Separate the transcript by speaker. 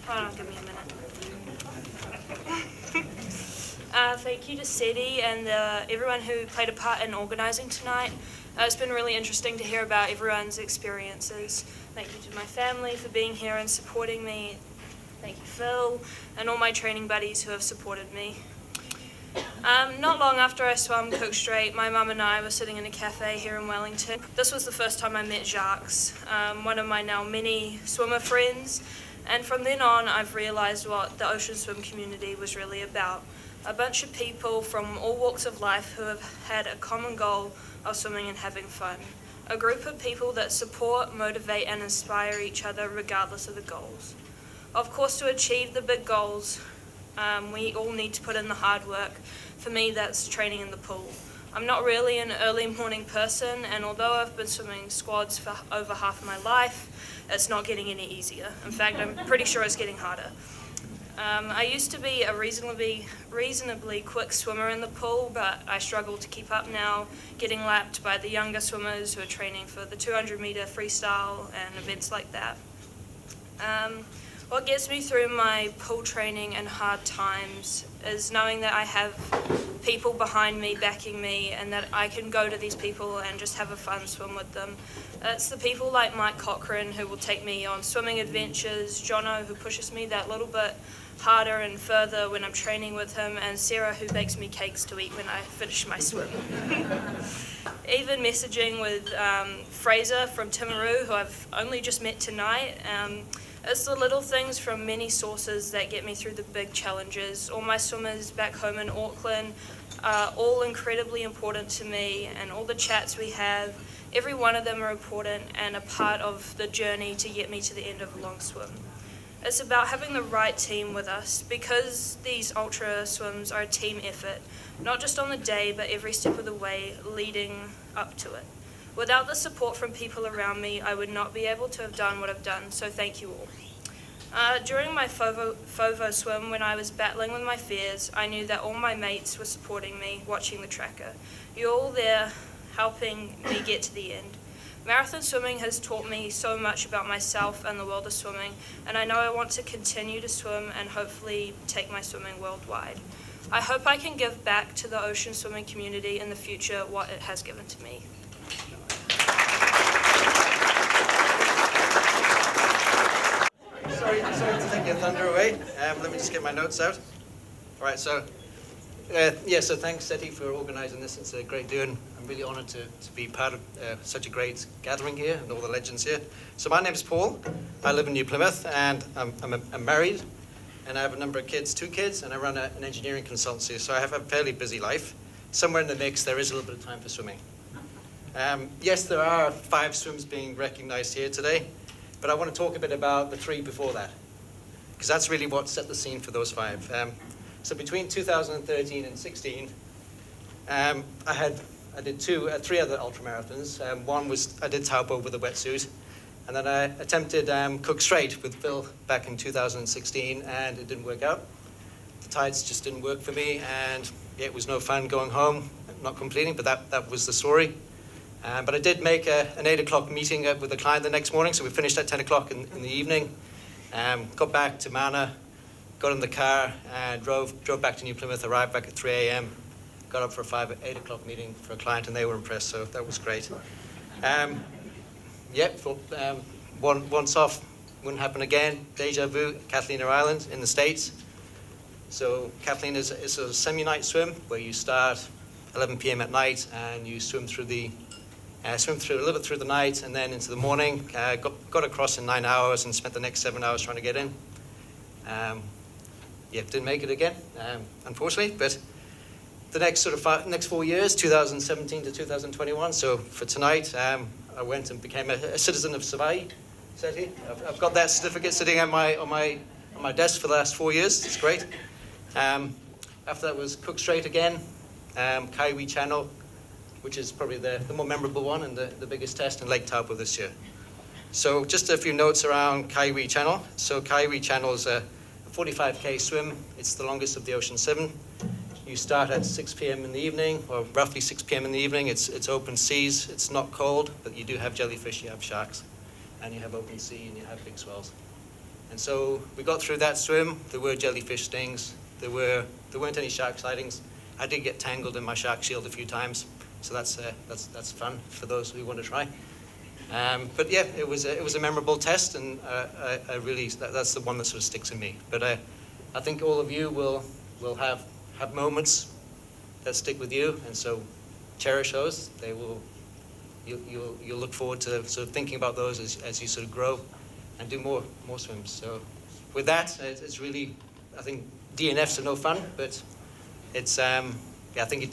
Speaker 1: Hold on, give me a minute. Thank you to Seti and everyone who played a part in organising tonight. It's been really interesting to hear about everyone's experiences. Thank you to my family for being here and supporting me. Thank you, Phil, and all my training buddies who have supported me. Not long after I swam Cook Strait, my mum and I were sitting in a cafe here in Wellington. This was the first time I met Jacques, one of my now many swimmer friends, and from then on I've realised what the ocean swim community was really about. A bunch of people from all walks of life who have had a common goal of swimming and having fun. A group of people that support, motivate and inspire each other regardless of the goals. Of course, to achieve the big goals, we all need to put in the hard work. For me, that's training in the pool. I'm not really an early morning person, and although I've been swimming squads for over half my life, it's not getting any easier. In fact, I'm pretty sure it's getting harder. I used to be a reasonably quick swimmer in the pool, but I struggle to keep up now, getting lapped by the younger swimmers who are training for the 200-metre freestyle and events like that. What gets me through my pool training and hard times is knowing that I have people behind me backing me and that I can go to these people and just have a fun swim with them. It's the people like Mike Cochrane who will take me on swimming adventures, Jono who pushes me that little bit harder and further when I'm training with him, and Sarah who bakes me cakes to eat when I finish my swim. Even messaging with Fraser from Timaru, who I've only just met tonight. It's the little things from many sources that get me through the big challenges. All my swimmers back home in Auckland are all incredibly important to me, and all the chats we have, every one of them are important and a part of the journey to get me to the end of a long swim. It's about having the right team with us, because these ultra swims are a team effort, not just on the day, but every step of the way leading up to it. Without the support from people around me, I would not be able to have done what I've done, so thank you all. During my FOVO swim, when I was battling with my fears, I knew that all my mates were supporting me, watching the tracker. You're all there helping me get to the end. Marathon swimming has taught me so much about myself and the world of swimming, and I know I want to continue to swim and hopefully take my swimming worldwide. I hope I can give back to the ocean swimming community in the future what it has given to me.
Speaker 2: Sorry to take your thunder away. Let me just get my notes out. All right, so thanks, Seti, for organising this. It's a great day, and I'm really honoured to be part of such a great gathering here and all the legends here. So my name is Paul. I live in New Plymouth, and I'm married, and I have a number of kids, 2 kids, and I run an engineering consultancy, so I have a fairly busy life. Somewhere in the mix, there is a little bit of time for swimming. Yes, there are 5 swims being recognised here today, but I want to talk a bit about the 3 before that, because that's really what set the scene for those 5. So between 2013 and 16, I did 3 other ultramarathons. One was I did Taupo with a wetsuit, and then I attempted Cook Strait with Phil back in 2016, and it didn't work out. The tides just didn't work for me, and it was no fun going home, not completing, but that was the story. But I did make an 8 o'clock meeting with a client the next morning, so we finished at 10 o'clock in the evening. Got back to Mana, got in the car, and drove back to New Plymouth, arrived back at 3 a.m, got up for a 8 o'clock meeting for a client, and they were impressed, so that was great. Once off, wouldn't happen again. Deja vu, Catalina Island in the States. So Catalina is a semi-night swim where you start 11 p.m. at night and you swim through a little bit through the night and then into the morning. Got across in 9 hours and spent the next 7 hours trying to get in. Didn't make it again, unfortunately. But the next next 4 years, 2017 to 2021. So for tonight, I went and became a citizen of Savai'i. I've got that certificate sitting on my desk for the last 4 years. It's great. After that was Cook Strait again, Kiwi Channel, which is probably the more memorable one and the biggest test, in Lake Taupo this year. So just a few notes around Kiwi Channel. So Kiwi Channel is a 45k swim. It's the longest of the Ocean 7. You start at 6 p.m. in the evening, or roughly 6 p.m. in the evening. It's open seas. It's not cold, but you do have jellyfish, you have sharks, and you have open sea, and you have big swells. And so we got through that swim. There were jellyfish stings. There weren't any shark sightings. I did get tangled in my shark shield a few times, so that's fun for those who want to try. But yeah, it was a memorable test, and I really that's the one that sort of sticks in me. But I think all of you will have moments that stick with you, and so cherish those. They will. You'll look forward to sort of thinking about those as you sort of grow and do more swims. So with that, it's really, I think DNFs are no fun, but it's I think it